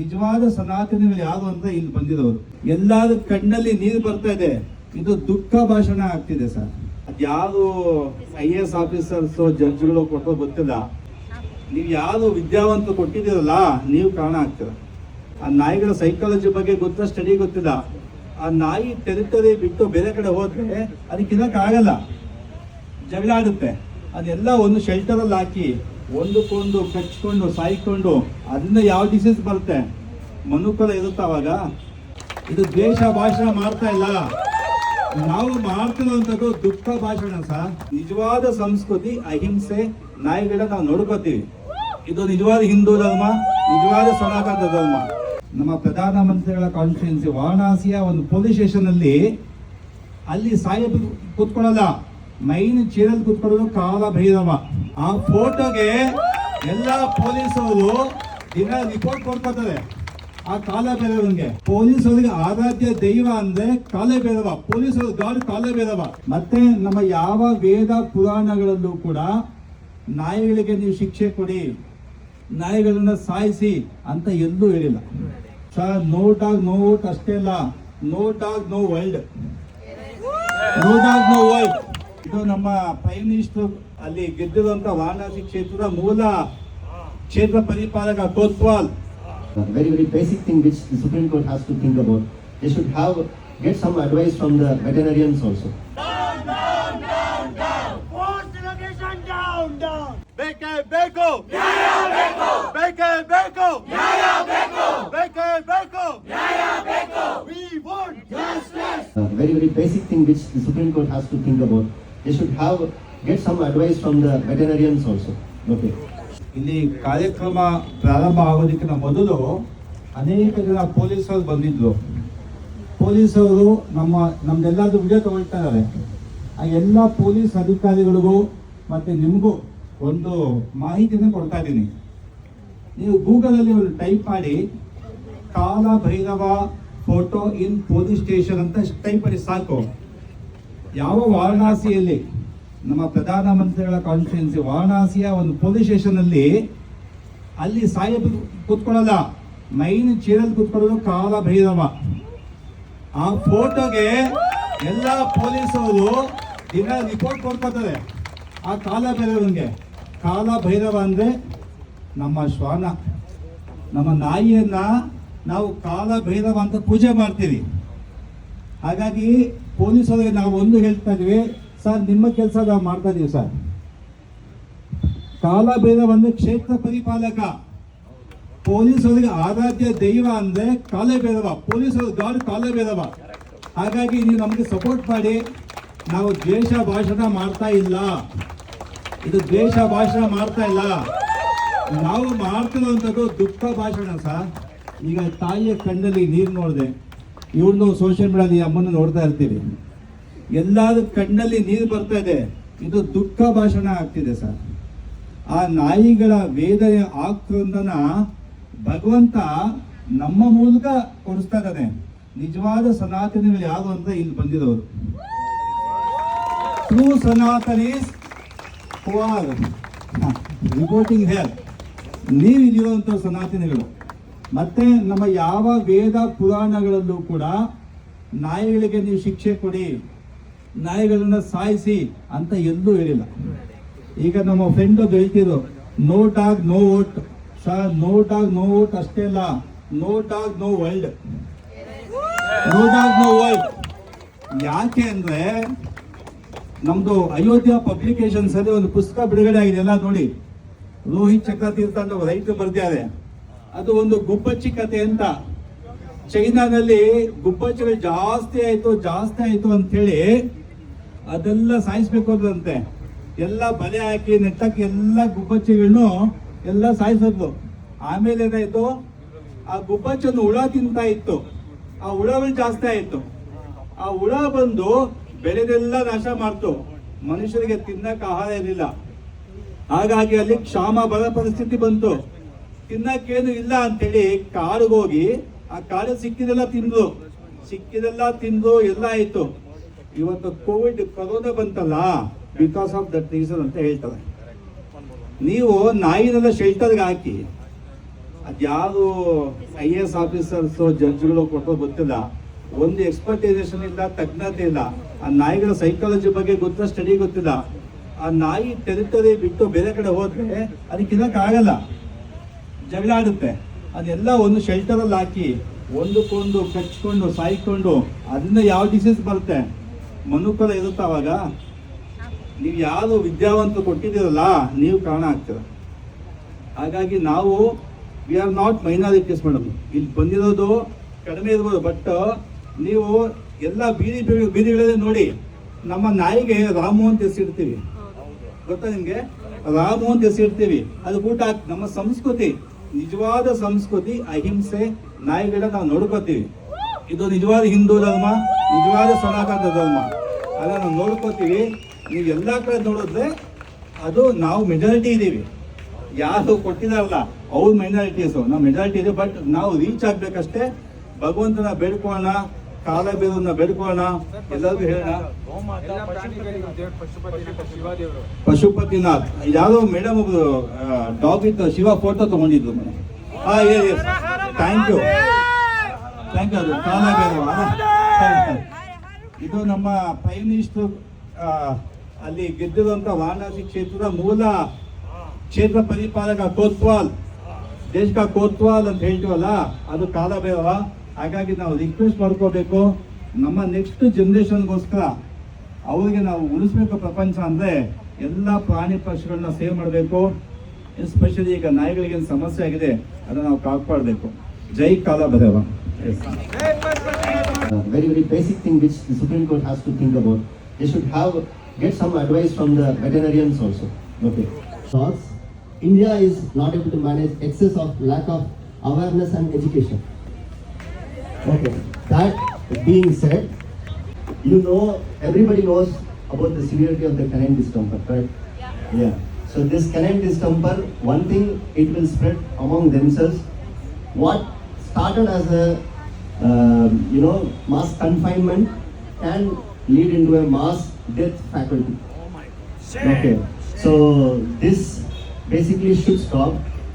ನಿಜವಾದ ಸನಾತನಿಗಳು ಯಾರು ಅಂತ ಇಲ್ಲಿ ಬಂದಿರೋರು. ಎಲ್ಲಾದ ಕಣ್ಣಲ್ಲಿ ನೀರು ಬರ್ತಾ ಇದೆ. ಇದು ದುಃಖ ಭಾಷಣ ಆಗ್ತಿದೆ ಸರ್. ಅದ್ಯಾವುದು IAS ಆಫೀಸರ್ಸ್ ಜಡ್ಜ್ಗಳು ಕೊಟ್ಟೋ ಗೊತ್ತಿಲ್ಲ. ನೀವು ಯಾರು ವಿದ್ಯಾವಂತರು ಕೊಟ್ಟಿದ್ದೀರಲ್ಲ, ನೀವು ಕಾರಣ ಆಗ್ತೀರ. ಆ ನಾಯಿಗಳ ಸೈಕಾಲಜಿ ಬಗ್ಗೆ ಗೊತ್ತ, ಸ್ಟಡಿ ಗೊತ್ತಿಲ್ಲ. ಆ ನಾಯಿ ಟೆರಿಟರಿ ಬಿಟ್ಟು ಬೇರೆ ಕಡೆ ಹೋದ್ರೆ ಅದಕ್ಕಿನ್ನಕ್ಕಾಗಲ್ಲ, ಜಗಳ ಆಗುತ್ತೆ. ಅದೆಲ್ಲ ಒಂದು ಶೆಲ್ಟರಲ್ಲಿ ಹಾಕಿ ಒಂದಕ್ಕೊಂದು ಕಚ್ಕೊಂಡು ಸಾಯ್ಕೊಂಡು ಅದರಿಂದ ಯಾವ ಡಿಸೀಸ್ ಬರುತ್ತೆ, ಮನುಕುಲ ಇರುತ್ತೆ. ಅವಾಗ ಇದು ದ್ವೇಷ ಭಾಷಣ ಮಾಡ್ತಾ ಇಲ್ಲ, ನಾವು ಮಾಡ್ತಿರುವಂಥದ್ದು ದುಃಖ ಭಾಷಣ ಸರ್. ನಿಜವಾದ ಸಂಸ್ಕೃತಿ ಅಹಿಂಸೆ, ನಾಯಿಗಳನ್ನ ನಾವು ನೋಡ್ಕೋತೀವಿ. ಇದು ನಿಜವಾದ ಹಿಂದೂ ಧರ್ಮ, ನಿಜವಾದ ಸನಾತನ ಧರ್ಮ. ನಮ್ಮ ಪ್ರಧಾನಮಂತ್ರಿಗಳ ಕಾನ್ಸ್ಟಿಟ್ಯೂನ್ಸಿ ವಾರಣಾಸಿಯ ಒಂದು ಪೊಲೀಸ್ ಸ್ಟೇಷನ್ ಅಲ್ಲಿ ಸಾಹೇಬ್ ಕೂತ್ಕೊಳ್ಳಲ್ಲ, ಮೈನ್ ಚೇರಲ್ಲಿ ಕೂತ್ಕೊಳ್ಳೋದು ಕಾಲ ಭೈರವ. ಆ ಫೋಟೋಗೆ ಎಲ್ಲ ಪೊಲೀಸರು ದಿನ ರಿಪೋರ್ಟ್ ಕೊಡ್ಕೊತಾರೆ. ಆ ಕಾಲ ಭೈರವನಿಗೆ ಪೊಲೀಸರಿಗೆ ಆರಾಧ್ಯ ದೈವ ಅಂದ್ರೆ ಕಾಲ ಭೈರವ, ಪೊಲೀಸರು ಗಾಡ್ ಕಾಲ ಭೈರವ. ಮತ್ತೆ ನಮ್ಮ ಯಾವ ವೇದ ಪುರಾಣಗಳಲ್ಲೂ ಕೂಡ ನಾಯಿಗಳಿಗೆ ನೀವು ಶಿಕ್ಷೆ ಕೊಡಿ, ನಾಯಿಗಳನ್ನ ಸಾಯಿಸಿ ಅಂತ ಎಲ್ಲೂ ಹೇಳಿಲ್ಲ sir. No dog no vote ಅಷ್ಟೇ ಅಲ್ಲ, no dog no world, no dog no world. ಇದು ನಮ್ಮ ಪ್ರೈಮ್ ಮಿನಿಸ್ಟರ್ ಅಲ್ಲಿ ಗೆದ್ದಿರುವಂತ ವಾರಣಾಸಿ ಕ್ಷೇತ್ರದ ಮೂಲ ಕ್ಷೇತ್ರ ಪರಿಪಾಲಕ Kotwal. Very basic thing which the Supreme Court has to think about. They should get some advice from the veterinarians also. ಬೇಕೇ ಬೇಕು ನ್ಯಾಯ ಬೇಕು, ಬೇಕೇ ಬೇಕು ನ್ಯಾಯ ಬೇಕು, ಬೇಕೇ ಬೇಕು ನ್ಯಾಯ ಬೇಕು. We want justice. Very basic thing which the Supreme Court has to think about. They should get some advice from the veterinarians also. Okay. ಇಲ್ಲಿ ಕಾರ್ಯಕ್ರಮ ಪ್ರಾರಂಭ ಆಗೋದಕ್ಕಿಂತ ಮೊದಲು ಅನೇಕ ಜನ ಪೊಲೀಸರು ಬಂದಿದ್ರು. ಪೊಲೀಸರು ನಮ್ದೆಲ್ಲದು ವಿಡಿಯೋ ತಗೊಳ್ತಾ ಇದ್ದಾರೆ. ಆ ಎಲ್ಲ ಪೊಲೀಸ್ ಅಧಿಕಾರಿಗಳಿಗೂ ಮತ್ತೆ ನಿಮಗೂ ಒಂದು ಮಾಹಿತಿಯನ್ನು ಕೊಡ್ತಾ ಇದ್ದೀನಿ. ನೀವು ಗೂಗಲಲ್ಲಿ ಒಂದು ಟೈಪ್ ಮಾಡಿ, ಕಾಲ Bhairava photo in police station ಅಂತ ಟೈಪ್ ಮಾಡಿ ಸಾಕು. ಯಾವ ವಾರಣಾಸಿಯಲ್ಲಿ ನಮ್ಮ ಪ್ರಧಾನಮಂತ್ರಿಗಳ ಕಾನ್ಸ್ಟಿಟ್ಯೂನ್ಸಿ ವಾರಣಾಸಿಯ ಒಂದು ಪೊಲೀಸ್ ಸ್ಟೇಷನ್ ಅಲ್ಲಿ ಸಾಹೇಬ್ ಕೂತ್ಕೊಳ್ಳಲ್ಲ, ಮೈನ್ ಚೇರಲ್ಲಿ ಕೂತ್ಕೊಳ್ಳೋದು ಕಾಲ ಭೈರವ. ಆ ಫೋಟೋಗೆ ಎಲ್ಲ ಪೊಲೀಸರು ದಿನ ರಿಪೋರ್ಟ್ ಕೊಡ್ಕೊತಾರೆ. ಆ ಕಾಲ ಭೈರವನಿಗೆ, ಕಾಲ ಭೈರವ ಅಂದ್ರೆ ನಮ್ಮ ಶ್ವಾನ, ನಮ್ಮ ನಾಯಿಯನ್ನ ನಾವು ಕಾಲ ಭೈರವ ಅಂತ ಪೂಜೆ ಮಾಡ್ತೀವಿ. ಹಾಗಾಗಿ ಪೊಲೀಸರಿಗೆ ನಾವು ಒಂದು ಹೇಳ್ತಾ ಇದೀವಿ ಸರ್, ನಿಮ್ಮ ಕೆಲಸ ನಾವು ಮಾಡ್ತಾ ಇದೀವಿ ಸರ್. ಕಾಲ ಭೈರವ ಅಂದ್ರೆ ಕ್ಷೇತ್ರ ಪರಿಪಾಲಕ, ಪೊಲೀಸರಿಗೆ ಆರಾಧ್ಯ ದೈವ ಅಂದ್ರೆ ಕಾಲ ಭೈರವ, ಪೊಲೀಸರು ಗಾಡ್ ಕಾಲ ಭೈರವ. ಹಾಗಾಗಿ ನೀವು ನಮಗೆ ಸಪೋರ್ಟ್ ಮಾಡಿ. ನಾವು ದ್ವೇಷ ಭಾಷಣ ಮಾಡ್ತಾ ಇಲ್ಲ, ಇದು ದ್ವೇಷ ಭಾಷಣ ಮಾಡ್ತಾ ಇಲ್ಲ, ನಾವು ಮಾಡ್ತಿರುವಂಥದ್ದು ದುಃಖ ಭಾಷಣ ಸರ್. ಈಗ ತಾಯಿಯ ಕಣ್ಣಲ್ಲಿ ನೀರು ನೋಡಿದೆ, ಇವ್ರದ್ದು ಸೋಷಿಯಲ್ ಮೀಡಿಯಾದಲ್ಲಿ ಅಮ್ಮನ್ನು ನೋಡ್ತಾ ಇರ್ತೀವಿ. ಎಲ್ಲಾದ ಕಣ್ಣಲ್ಲಿ ನೀರು ಬರ್ತಾ ಇದೆ. ಇದು ದುಃಖ ಭಾಷಣ ಆಗ್ತಿದೆ ಸರ್. ಆ ನಾಯಿಗಳ ವೇದನೆ ಆಕ್ರಂದನ ಭಗವಂತ ನಮ್ಮ ಮೂಲಕ ಕೊಡಿಸ್ತಾ ಇದ್ದಾನೆ. ನಿಜವಾದ ಸನಾತನಿಗಳು ಯಾರು ಅಂತ ಇಲ್ಲಿ ಬಂದಿರೋರು. True Sanatanis who are reporting here. ನೀವು ಇಲ್ಲಿರುವಂಥ ಸನಾತನಿಗಳು. ಮತ್ತೆ ನಮ್ಮ ಯಾವ ವೇದ ಪುರಾಣಗಳಲ್ಲೂ ಕೂಡ ನಾಯಿಗಳಿಗೆ ನೀವು ಶಿಕ್ಷೆ ಕೊಡಿ, ನಾಯಿಗಳನ್ನ ಸಾಯಿಸಿ ಅಂತ ಎಲ್ಲೂ ಹೇಳಿಲ್ಲ. ಈಗ ನಮ್ಮ ಫ್ರೆಂಡ್ ಒಬ್ಬ ಹೇಳ್ತಿದ್ರು, no dog no vote sir. No dog no vote ಅಷ್ಟೇ ಅಲ್ಲ, no dog no world, no dog no world. ಯಾಕೆ ಅಂದ್ರೆ ನಮ್ದು ಅಯೋಧ್ಯ ಪಬ್ಲಿಕೇಶನ್ಸ್ ಅಲ್ಲಿ ಒಂದು ಪುಸ್ತಕ ಬಿಡುಗಡೆ ಆಗಿದೆ, ಎಲ್ಲ ನೋಡಿ. ರೋಹಿತ್ ಚಕ್ರತೀರ್ಥ ಅಂತ ರೈತರು ಬರ್ದಿದ್ದಾರೆ. ಅದು ಒಂದು ಗುಬ್ಬಚ್ಚಿ ಕತೆ ಅಂತ. ಚೈನಾದಲ್ಲಿ ಗುಬ್ಬಚ್ಚಿಗಳು ಜಾಸ್ತಿ ಆಯ್ತು ಅಂತ ಹೇಳಿ ಅದೆಲ್ಲ ಸಾಯಿಸ್ಬೇಕು ಅಂತೆ. ಎಲ್ಲ ಬಲೆ ಹಾಕಿ ನೆಟ್ಟಕ್ಕೆ ಎಲ್ಲ ಗುಬ್ಬಚ್ಚಿಗಳನ್ನು ಎಲ್ಲ ಸಾಯಿಸಿದ್ರು. ಆಮೇಲೆ ಏನಾಯ್ತು, ಆ ಗುಬ್ಬಚ್ಚನ್ನು ಹುಳ ತಿಂತಾ ಇತ್ತು. ಆ ಹುಳಗಳು ಜಾಸ್ತಿ ಆಯ್ತು. ಆ ಹುಳ ಬಂದು ಬೆಳೆದೆಲ್ಲ ನಾಶ ಮಾಡ್ತು. ಮನುಷ್ಯರಿಗೆ ತಿನ್ನಕ್ಕೆ ಆಹಾರ ಇರಲಿಲ್ಲ. ಹಾಗಾಗಿ ಅಲ್ಲಿ ಕ್ಷಾಮ ಬರೋ ಪರಿಸ್ಥಿತಿ ಬಂತು. ತಿನ್ನಕ್ಕೇನು ಇಲ್ಲ ಅಂತೇಳಿ ಕಾಡಿಗೋಗಿ ಆ ಕಾಡು ಸಿಕ್ಕಿದೆಲ್ಲ ತಿಂದು ಎಲ್ಲ ಆಯ್ತು. ಇವತ್ತು ಕೋವಿಡ್ ಕೊರೋನಾ ಬಂತಲ್ಲ, ಬಿಕಾಸ್ ಆಫ್ ದಟ್ ರೀಸನ್ ಅಂತ ಹೇಳ್ತಾರೆ. ನೀವು ನಾಯಿನೆಲ್ಲ ಶೆಲ್ಟರ್ಗೆ ಹಾಕಿ ಅದ್ಯಾವುದು IAS ಆಫೀಸರ್ಸ್ ಜಡ್ಜ್ಗಳು ಕೊಟ್ಟೋದು ಗೊತ್ತಿಲ್ಲ. ಒಂದು ಎಕ್ಸ್ಪರ್ಟೈಸೇಷನ್ ಇಲ್ಲ, ತಜ್ಞತೆ ಇಲ್ಲ. ಆ ನಾಯಿಗಳ ಸೈಕಾಲಜಿ ಬಗ್ಗೆ ಗೊತ್ತಿಲ್ಲ, ಸ್ಟಡಿ ಗೊತ್ತಿಲ್ಲ. ಆ ನಾಯಿ ಟೆರಿಟರಿ ಬಿಟ್ಟು ಬೇರೆ ಕಡೆ ಹೋದ್ರೆ ಅದಕ್ಕೆ ಆಗಲ್ಲ, ಜಗಳ ಆಡುತ್ತೆ. ಅದೆಲ್ಲ ಒಂದು ಶೆಲ್ಟರಲ್ಲಿ ಹಾಕಿ ಒಂದಕ್ಕೊಂದು ಕಚ್ಕೊಂಡು ಸಾಯ್ಕೊಂಡು ಅದರಿಂದ ಯಾವ ಡಿಸೀಸ್ ಬರುತ್ತೆ, ಮನುಕುಲ ಇರುತ್ತೆ. ಅವಾಗ ನೀವು ಯಾವುದು ವಿದ್ಯಾವಂತ ಕೊಟ್ಟಿದ್ದೀರಲ್ಲ, ನೀವು ಕಾರಣ ಆಗ್ತೀರ. ಹಾಗಾಗಿ ನಾವು we are not minorities madam. ಇಲ್ಲಿ ಬಂದಿರೋದು ಕಡಿಮೆ ಇರ್ಬೋದು, ಬಟ್ ನೀವು ಎಲ್ಲ ಬೀದಿಗಳಲ್ಲಿ ನೋಡಿ, ನಮ್ಮ ನಾಯಿಗೆ ರಾಮು ಅಂತ ಹೆಸರಿಡ್ತೀವಿ, ಗೊತ್ತಾ ನಿಮಗೆ? ರಾಮು ಅಂತ ಹೆಸರಿಡ್ತೀವಿ. ಅದು ಊಟ ನಮ್ಮ ಸಂಸ್ಕೃತಿ, ನಿಜವಾದ ಸಂಸ್ಕೃತಿ ಅಹಿಂಸೆ. ನಾಯಿಗಳ ನಾವು ನೋಡ್ಕೋತೀವಿ. ಇದು ನಿಜವಾದ ಹಿಂದೂ ಧರ್ಮ, ನಿಜವಾದ ಸನಾತನ ಧರ್ಮ. ಅದನ್ನ ನಾವು ನೋಡ್ಕೋತೀವಿ. ನೀವು ಎಲ್ಲ ಕಡೆ ನೋಡಿದ್ರೆ ಅದು ನಾವು ಮೆಜಾರಿಟಿ ಇದ್ದೀವಿ. ಯಾರು ಕೊಟ್ಟಿದಾರಲ್ಲ ಅವ್ರು ಮೈನಾರಿಟೀಸು, ನಾವು ಮೆಜಾರಿಟಿ ಇದೆ. ಬಟ್ ನಾವು ರೀಚ್ ಆಗ್ಬೇಕಷ್ಟೇ. ಭಗವಂತನ ಬೇಡ್ಕೊಳ್ಳೋಣ, ಕಾಲ ಬೇರನ್ನ ಬೇಡ್ಕೊಳ್ಳೋಣ, ಎಲ್ಲರಿಗೂ ಹೇಳೋಣ. ಪಶುಪತಿನಾಥ್ ಯಾರೋ ಮೇಡಮ್ ಒಬ್ರು ಡಾಗ್ ಇತ್ತು, ಶಿವ ಫೋಟೋ ತಗೊಂಡಿದ್ರು ಮೇಡಮ್. Thank you. ಅದು ಕಾಲ ಬೇರವ. ಇದು ನಮ್ಮ ಪ್ರೈಮ್ ಮಿನಿಸ್ಟರ್ ಅಲ್ಲಿ ಗೆದ್ದಿರುವಂತ ವಾರಣಾಸಿ ಕ್ಷೇತ್ರದ ಮೂಲ ಕ್ಷೇತ್ರ ಪರಿಪಾಲಕ ಕೋತ್ವಾಲ್, ದೇಶ ಕೋತ್ವಾಲ್ ಅಂತ ಹೇಳ್ತೀವಲ್ಲ, ಅದು ಕಾಲ ಬೇರವ. ಹಾಗಾಗಿ ನಾವು ರಿಕ್ವೆಸ್ಟ್ ಮಾಡ್ಕೋಬೇಕು, ನಮ್ಮ ನೆಕ್ಸ್ಟ್ ಜನರೇಷನ್ಗೋಸ್ಕರ ಅವ್ರಿಗೆ ನಾವು ಉಳಿಸ್ಬೇಕು ಪ್ರಪಂಚ ಅಂದರೆ ಎಲ್ಲ ಪ್ರಾಣಿ ಪಕ್ಷಿಗಳನ್ನ ಸೇವ್ ಮಾಡಬೇಕು. ಎಸ್ಪೆಷಲಿ ಈಗ ನಾಯಿಗಳಿಗೆ ಸಮಸ್ಯೆ ಆಗಿದೆ, ಅದನ್ನು ನಾವು ಕಾಪಾಡಬೇಕು. ಜೈ ಕಾಲ Bhairava. Very basic thing which the Supreme Court has to think about. They should get some advice from the veterinarians also. Okay. Thoughts. India is not able to manage excess of lack of awareness and education. Okay. That being said, everybody knows about the severity of the canine distemper, correct? Yeah. So this canine distemper, one thing, it will spread among themselves. What started as a mass confinement can lead into a mass death faculty. Okay. So this basically should stop,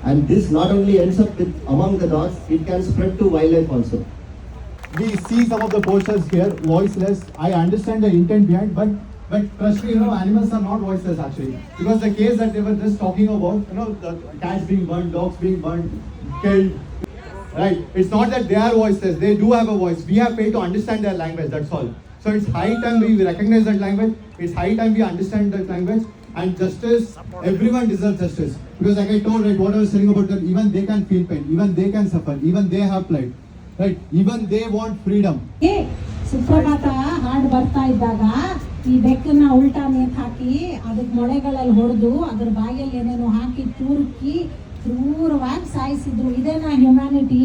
and this not only ends up with among the dogs, it can spread to wildlife also. We see some of the posters here, voiceless. I understand the intent behind, but trust me, animals are not voiceless actually. Because the case that they were just talking about, the cats being burnt, dogs being burnt, killed, right? It's not that they are voiceless. They do have a voice. We have paid to understand their language. That's all. So it's high time we recognize that language. It's high time we understand that language. And justice, everyone deserves justice. Because like I told, right, what I was saying about that, even they can feel pain, even they can suffer, even they have plight, right? Even they want freedom. ಸುಪ್ರಭಾತ ಹಾಡು ಬರ್ತಾ ಇದ್ದಾಗ ಈ ಬೆಕ್ಕನ್ನ ಉಲ್ಟಾ ನೇತ್ ಹಾಕಿ ಅದಕ್ಕೆ ಮೊಳೆಗಳಲ್ಲಿ ಹೊಡೆದು ಅದ್ರ ಬಾಯಲ್ಲಿ ಏನೇನೋ ಹಾಕಿ ತುರುಕಿ ಕ್ರೂರವಾಗಿ ಸಾಯಿಸಿದ್ರು. ಇದೇನಾ ಹ್ಯುಮ್ಯಾನಿಟಿ?